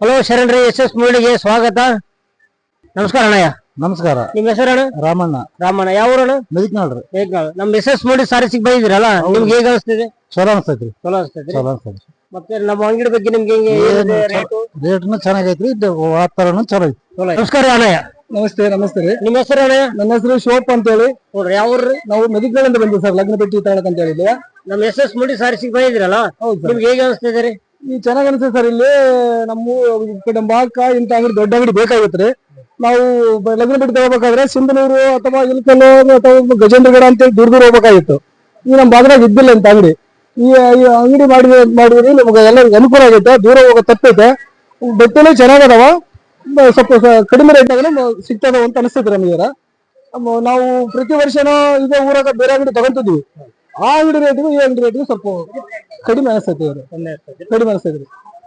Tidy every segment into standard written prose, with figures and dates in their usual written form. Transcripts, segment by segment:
Hello ಶರಣ್ರಿ, S S ಮೂಡಿಗೆ ಸ್ವಾಗತ. ನಮಸ್ಕಾರ ಅಣ್ಣಯ್ಯ. ನಮಸ್ಕಾರ. ನಿಮ್ ಹೆಸರಣ್ಣ? ರಾಮಣ್ಣ. ರಾಮಣ್ಣ. ಯಾವ ಊರಣ್ಣ? ಮೆದಿಕ್ನಾಳ್ರಿ. ನಮ್ ಎಸ್ ಎಸ್ ಮೂಡಿ ಸಾರಸಿಗೆ ಬಂದಿದ್ರಲ್ಲ, ನಿಮ್ಗೆ ಹೇಗ ಅನಿಸ್ತಿದೆ? ಚಲೋ ಅನ್ಸ್ತೈತ್ರಿ. ಚಲೋ ಅನಿಸ್ತೈತ್ರಿ. ಚಲೋ ಅನ್ಸ್ತೈತ್ರಿ. ಮತ್ತೆ ನಮ್ಮ ಅಂಗಡಿ ಬಗ್ಗೆ ನಿಮ್ಗೆ ಹೆಂಗೆ ರೇಟ್ನು ಚೆನ್ನಾಗೈತ್ರಿ, ವಾತಾವರಣ ಚಲೋ ಐತಿ. ನಮಸ್ಕಾರ ಅಣ್ಣಯ್ಯ. ನಮಸ್ತೆ. ನಮಸ್ತೆ ರೀ. ನಿಮ್ಮ ಹೆಸರು ಅಣ್ಣಯ್ಯ? ನನ್ನ ಹೆಸರು ಶಿವಪ್ಪ ಅಂತ ಹೇಳಿ. ನೋಡ್ರಿ, ಯಾವ ಊರ್ರಿ? ನಾವು ಮೆದಿಕ್ನಾಳಿಂದ ಬಂದಿವಿ ಸರ್, ಲಗ್ನ ಭೇಟಿ ತಾಳಕ್ ಅಂತ ಹೇಳಿದ್ವಿ. ನಮ್ ಎಸ್ ಎಸ್ ಮೂಡಿ ಸಾರಸಿಗೆ ಬಂದಿದ್ರಲ್ಲ, ನಿಮ್ಗೆ ಹೇಗೆ ಅನಿಸ್ತಿದೆ ರೀ? ಈ ಚೆನ್ನಾಗ್ ಅನ್ಸ್ತದೆ ಸರ್. ಇಲ್ಲಿ ನಮ್ಮ ಈ ಕಡೆ ಬಾಕ ಇಂತ ಅಂಗಡಿ, ದೊಡ್ಡ ಅಂಗಡಿ ಬೇಕಾಗಿತ್ರಿ. ನಾವು ಲಗ್ನ ಭೇಟಿ ತಗೋಬೇಕಾದ್ರೆ ಸಿಂಧನೂರು ಅಥವಾ ಇಲ್ಕಲ್ಲು ಅಥವಾ ಗಜೇಂದ್ರಗಡ ಅಂತ ಹೇಳಿ ದೂರ ಹೋಗ್ಬೇಕಾಗಿತ್ತು. ಈ ನಮ್ಮ ಬಾಗದಾಗ ಇದ್ದಿಲ್ಲ ಅಂತ ಅಂಗಡಿ. ಈ ಅಂಗಡಿ ಮಾಡಿದ್ರಿ ನಮ್ಗೆ ಎಲ್ಲರಿಗೂ ಅನುಕೂಲ ಆಗೈತೆ, ದೂರ ಹೋಗೋ ತಪ್ಪೈತೆ. ಬಟ್ಟೆನೂ ಚೆನ್ನಾಗದಾವ, ಸ್ವಲ್ಪ ಕಡಿಮೆ ರೇಟ್ನಾಗ ಸಿಗ್ತದ ಅಂತ ಅನಿಸ್ತೈತಿ ನಮಗೆ. ನಾವು ಪ್ರತಿ ವರ್ಷನೂ ಇದೇ ಊರಾಗ ಬೇರೆ ಅಂಗಡಿ ತಗೊಂತಿದ್ವಿ. ಆ ಅಂಗಡಿ ರೇಟಿಗೂ ಈ ಅಂಗಡಿ ರೇಟಿಗೂ ಸ್ವಲ್ಪ ಕಡಿಮೆ ಅನಿಸ್ತೈತಿ, ಕಡಿಮೆ ಅನಿಸ್ತೈತ್ರಿ.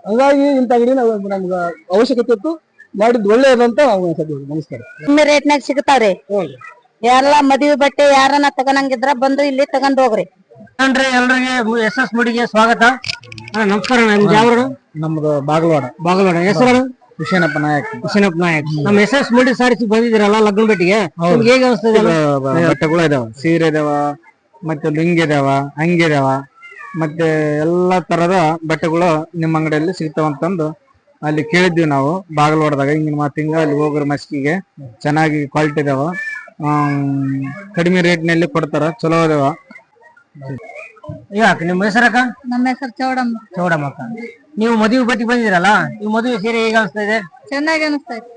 ಹಂಗಾಗಿ ಇಂಥ ಅಂಗಡಿ ನಮ್ಗೆ ಅವಶ್ಯಕತೆ ಇತ್ತು, ಮಾಡಿದ್ ಒಳ್ಳೇದಂತ ನಾವು ಅನ್ಸತ್ತೀವಿ. ನಮಸ್ಕಾರ. ಕಮ್ಮಿ ರೇಟ್ನಾಗ ಸಿಗ್ತಾವ್ರಿ. ಎಲ್ಲಾ ಮದ್ವಿ ಬಟ್ಟೆ ಯಾರನ್ನ ತಗೊಂಡಂಗಿದ್ರ ಬಂದು ಇಲ್ಲಿ ತಗೊಂಡ್ ಹೋಗ್ರಿ. ಎಲ್ರಿಗೆ ಎಸ್ ಎಸ್ ಮೂಡಿಗೆ ಸ್ವಾಗತ. ನಮಸ್ಕಾರ. ನಿಮ್ದು ಯಾವ? ನಮ್ದು ಬಾಗಲವಾಡ. ಬಾಗಲವಾಡ. ಹೆಸರು? ವಿಷಯನಪ್ಪ ನಾಯಕ್. ವಿಷಯನಪ್ಪ ನಾಯಕ್. ನಮ್ಮ ಎಸ್ ಎಸ್ ಮೂಡಿ ಸಾರಿಸಿಗೆ ಬಂದಿದ್ದೀರಲ್ಲ ಲಗ್ನ ಭೇಟಿಗೆ, ನಿಮ್ಗೆ ಹೇಗೆ ಅನಿಸ್ತದೆ? ಬಟ್ಟೆಗಳು ಇದಾವ, ಸೀರೆ ಇದಾವ, ಮತ್ತೆ ಲುಂಗಿ ಇದಾವ, ಅಂಗಿ ಇದಾವ, ಮತ್ತೆ ಎಲ್ಲಾ ತರದ ಬಟ್ಟೆಗಳು ನಿಮ್ಮ ಅಂಗಡಿಯಲ್ಲಿ ಸಿಗ್ತಾವಂತಂದು ಅಲ್ಲಿ ಕೇಳಿದ್ವಿ ನಾವು ಬಾಗಲವಾಡದಾಗ. ಹಿಂಗಿನ ಮಾತಿಂಗ ಅಲ್ಲಿ ಹೋಗ್ರ ಮಸ್ಕಿಗೆ ಚೆನ್ನಾಗಿ ಕ್ವಾಲಿಟಿ ಇದಾವ, ಕಡಿಮೆ ರೇಟ್ನಲ್ಲಿ ಕೊಡ್ತಾರ, ಚಲೋ ಇದಾವ. ಯಾಕೆ ನಿಮ್ಮ ಹೆಸರಕ್ಕ? ನಮ್ಮ ಹೆಸರು ಚೌಡಮ್ಮ. ಚೌಡಮ್ಮಕ್ಕ. ನೀವು ಮದುವೆ ಬಟ್ಟಿಗೆ ಬಂದಿದ್ದೀರಲ್ಲ, ಈ ಮದುವೆ ಸೀರೆ ಹೇಗೆ ಅನಿಸ್ತಾ ಇದೆ? ಚೆನ್ನಾಗಿ ಅನಿಸ್ತೈತಿ.